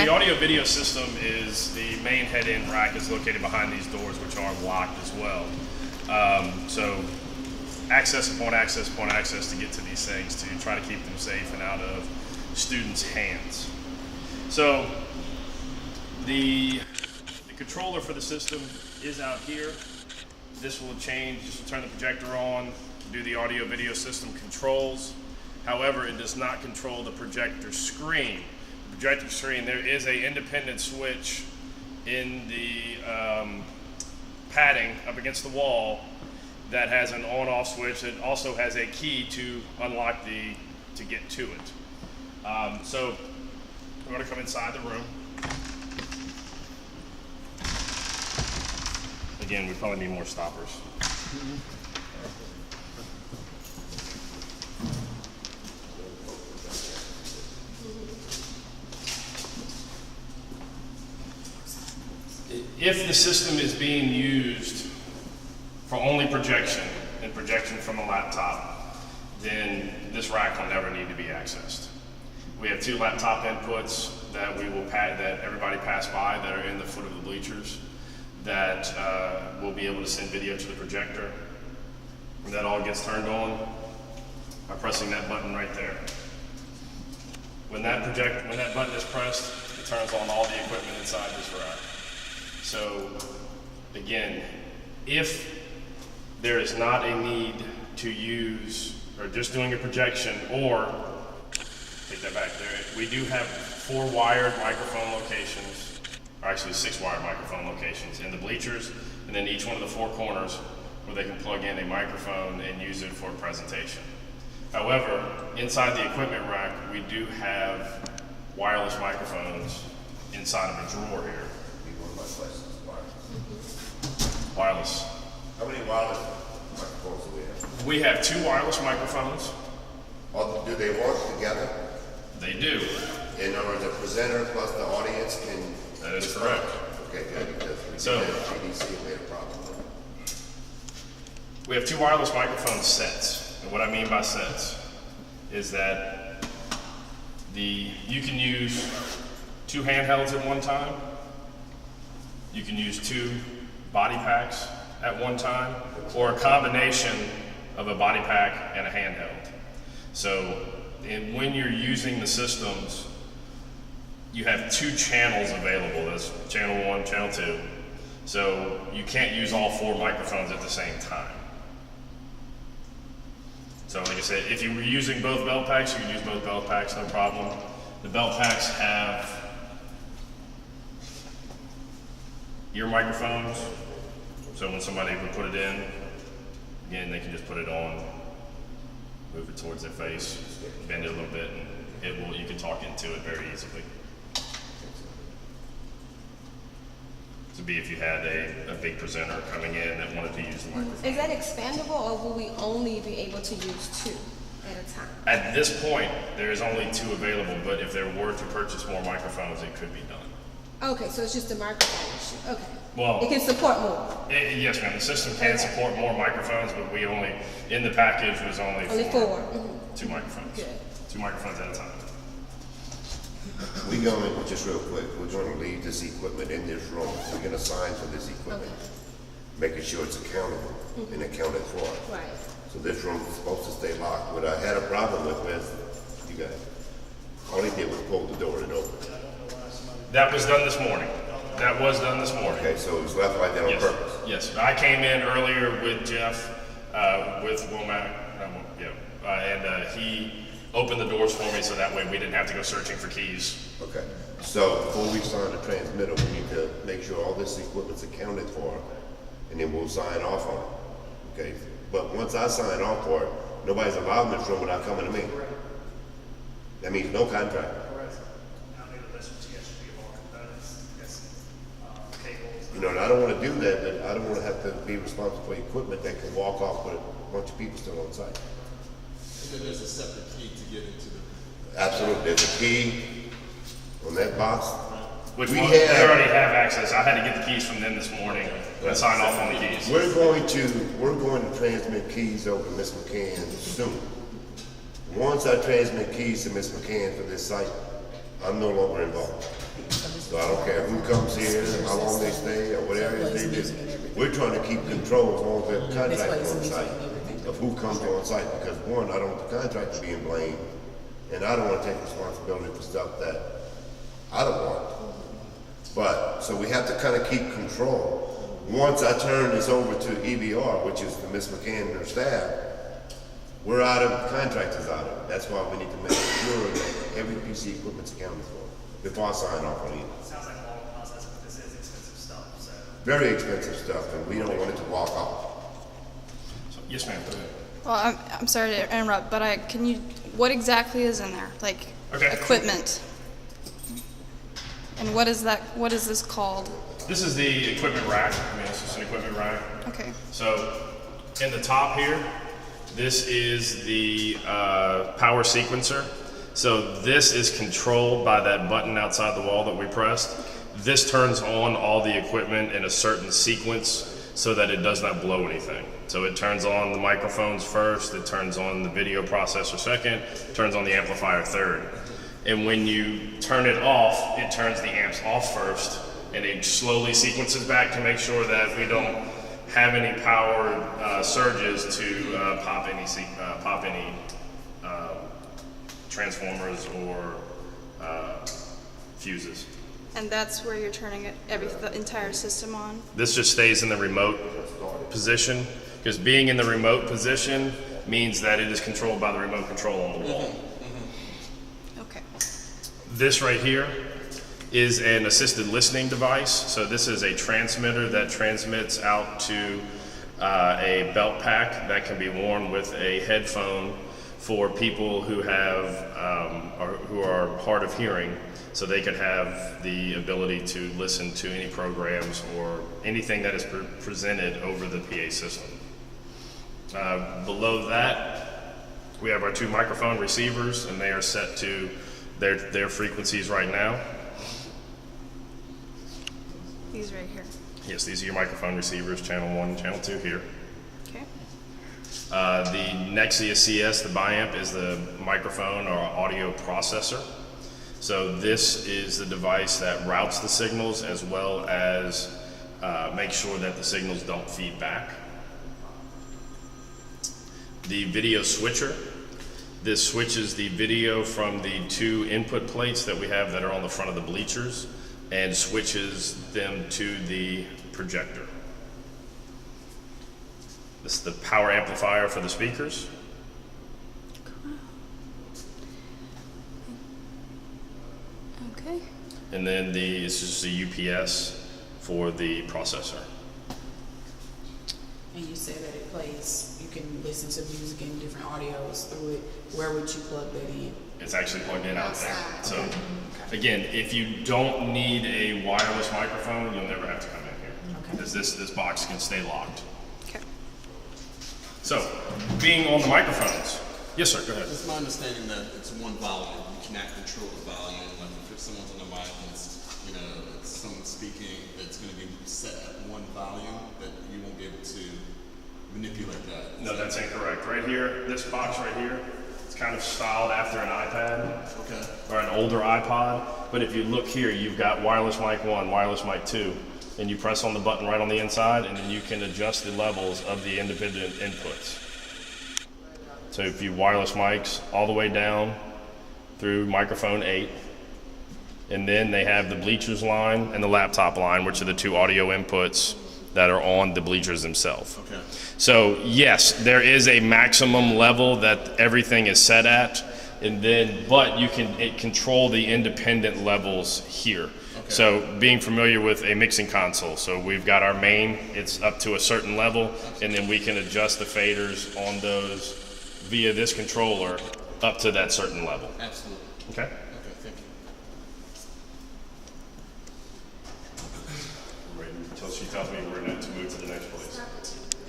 the audio video system is the main head-in rack is located behind these doors, which are locked as well. So access upon access upon access to get to these things to try to keep them safe and out of students' hands. So the controller for the system is out here. This will change, just will turn the projector on, do the audio video system controls. However, it does not control the projector screen. The projector screen, there is an independent switch in the padding up against the wall that has an on-off switch that also has a key to unlock to get to it. So we're going to come inside the room. Again, we probably need more stoppers. If the system is being used for only projection and projection from a laptop, then this rack will never need to be accessed. We have 2 laptop inputs that that everybody pass by that are in the foot of the bleachers that will be able to send video to the projector. And that all gets turned on by pressing that button right there. When that button is pressed, it turns on all the equipment inside this rack. So again, if there is not a need to use, or just doing a projection, or, take that back there, we do have 4 wired microphone locations, or actually 6 wired microphone locations in the bleachers, and then each one of the 4 corners where they can plug in a microphone and use it for a presentation. However, inside the equipment rack, we do have wireless microphones inside of a drawer here. Wireless. How many wireless microphones do we have? We have 2 wireless microphones. Do they work together? They do. In other words, the presenter plus the audience can... That is correct. Okay, good, because we So, did have GDC made a problem. we have 2 wireless microphone sets. And what I mean by sets is that you can use 2 handhelds at one time. You can use 2 body packs at one time, or a combination of a body pack and a handheld. So when you're using the systems, you have 2 channels available. That's channel 1, channel 2. So you can't use all 4 microphones at the same time. So like I said, if you were using both belt packs, you can use both belt packs, no problem. The belt packs have ear microphones, so when somebody would put it in, again, they can just put it on, move it towards their face, bend it a little bit, and you can talk into it very easily. To be if you had a big presenter coming in that wanted to use the microphone. Is that expandable, or will we only be able to use 2 at a time? At this point, there is only 2 available, but if there were to purchase more microphones, it could be done. Okay, so it's just a microphone issue. Okay. Well, it can support more. Yes, ma'am. The system can support more microphones, but we only, in the package, was only 4. Mm-hmm. 2 microphones. Good. 2 microphones at a time. We're going to, just real quick, we're going to leave this equipment in this room. We're going to sign for this equipment, making sure it's accountable and accounted for. Right. So this room is supposed to stay locked. What I had a problem with you guys, all he did was pull the door and open it. That was done this morning. That was done this morning. Okay, so it was left like that on purpose? Yes. I came in earlier with Jeff, with Womack, and he opened the doors for me so that way we didn't have to go searching for keys. Okay, so before we sign the transmitter, we need to make sure all this equipment's accounted for, and then we'll sign off on it, okay? But once I sign off for it, nobody's allowed in this room without coming to me. That means no contract. You know, and I don't want to do that, but I don't want to have to be responsible for equipment that can walk off with a bunch of people still on site. And then there's a separate key to get into the... Absolutely, there's a key on that box. Which we already have access. I had to get the keys from them this morning and sign off on the keys. We're going to transmit keys over to Ms. McCann soon. Once I transmit keys to Ms. McCann for this site, I'm no longer involved. comes here, how long they stay, or whatever it is they do. We're trying to keep control as long as the contractor on site of who comes on site, because one, I don't want the contractor being blamed, and I don't want to take responsibility for stuff that I don't want. But, so we have to kind of keep control. Once I turn this over to EBR, which is the Miss McCann and her staff, we're out of, contractors out of it. That's why we need to make sure that every piece of equipment's accounted for before I sign off on it. Sounds like a long process, but this is expensive stuff, so. Very expensive stuff, and we don't want it to walk off. So, yes, ma'am. Go ahead. Well, I'm sorry to interrupt, but what exactly is in there? Like, Okay. equipment? And what is this called? This is the equipment rack. I mean, it's just an equipment rack. Okay. So in the top here, this is the power sequencer. So this is controlled by that button outside the wall that we pressed. This turns on all the equipment in a certain sequence so that it does not blow anything. So it turns on the microphones first, it turns on the video processor second, turns on the amplifier third. And when you turn it off, it turns the amps off first, and it slowly sequences back to make sure that we don't have any power surges to pop any transformers or fuses. And that's where you're turning the entire system on? This just stays in the remote position, because being in the remote position means that it is controlled by the remote control on the wall. Okay. This right here is an assisted listening device. So this is a transmitter that transmits out to a belt pack that can be worn with a headphone for people who who are hard of hearing, so they could have the ability to listen to any programs or anything that is presented over the PA system. Below that, we have our two microphone receivers, and they are set to their frequencies right now. These right here. Yes, these are your microphone receivers, channel 1 and channel 2 here. Okay. The Nexia CS, the biamp, is the microphone or audio processor. So this is the device that routes the signals as well as make sure that the signals don't feed back. The video switcher. This switches the video from the two input plates that we have that are on the front of the bleachers and switches them to the projector. This is the power amplifier for the speakers. Okay. And then it's just a UPS for the processor. And you say that it plays, you can listen to music and different audios through it. Where would you plug that in? It's actually plugged in out there. So again, if you don't need a wireless microphone, you'll never have to come in here. Okay. Because this box can stay locked. Okay. So, being on the microphones. Yes, sir, go ahead. It's my understanding that it's one volume. You cannot control the volume. Like if someone's on the mic and it's someone speaking that's going to be set at one volume, that you won't be able to manipulate that. No, that's incorrect. Right here, this box right here, it's kind of styled after an iPad. Okay. Or an older iPod. But if you look here, you've got wireless mic 1, wireless mic 2, and you press on the button right on the inside, and then you can adjust the levels of the independent inputs. So if you wireless mics all the way down through microphone 8, and then they have the bleachers line and the laptop line, which are the two audio inputs that are on the bleachers themselves. Okay. So yes, there is a maximum level that everything is set at, but you can control the independent levels here. Okay. So being familiar with a mixing console, so we've got our main, it's up to a certain level, and then we can adjust the faders on those via this controller up to that certain level. Absolutely. Okay? Okay, thank you. Until she tells me we're going to move to the next place.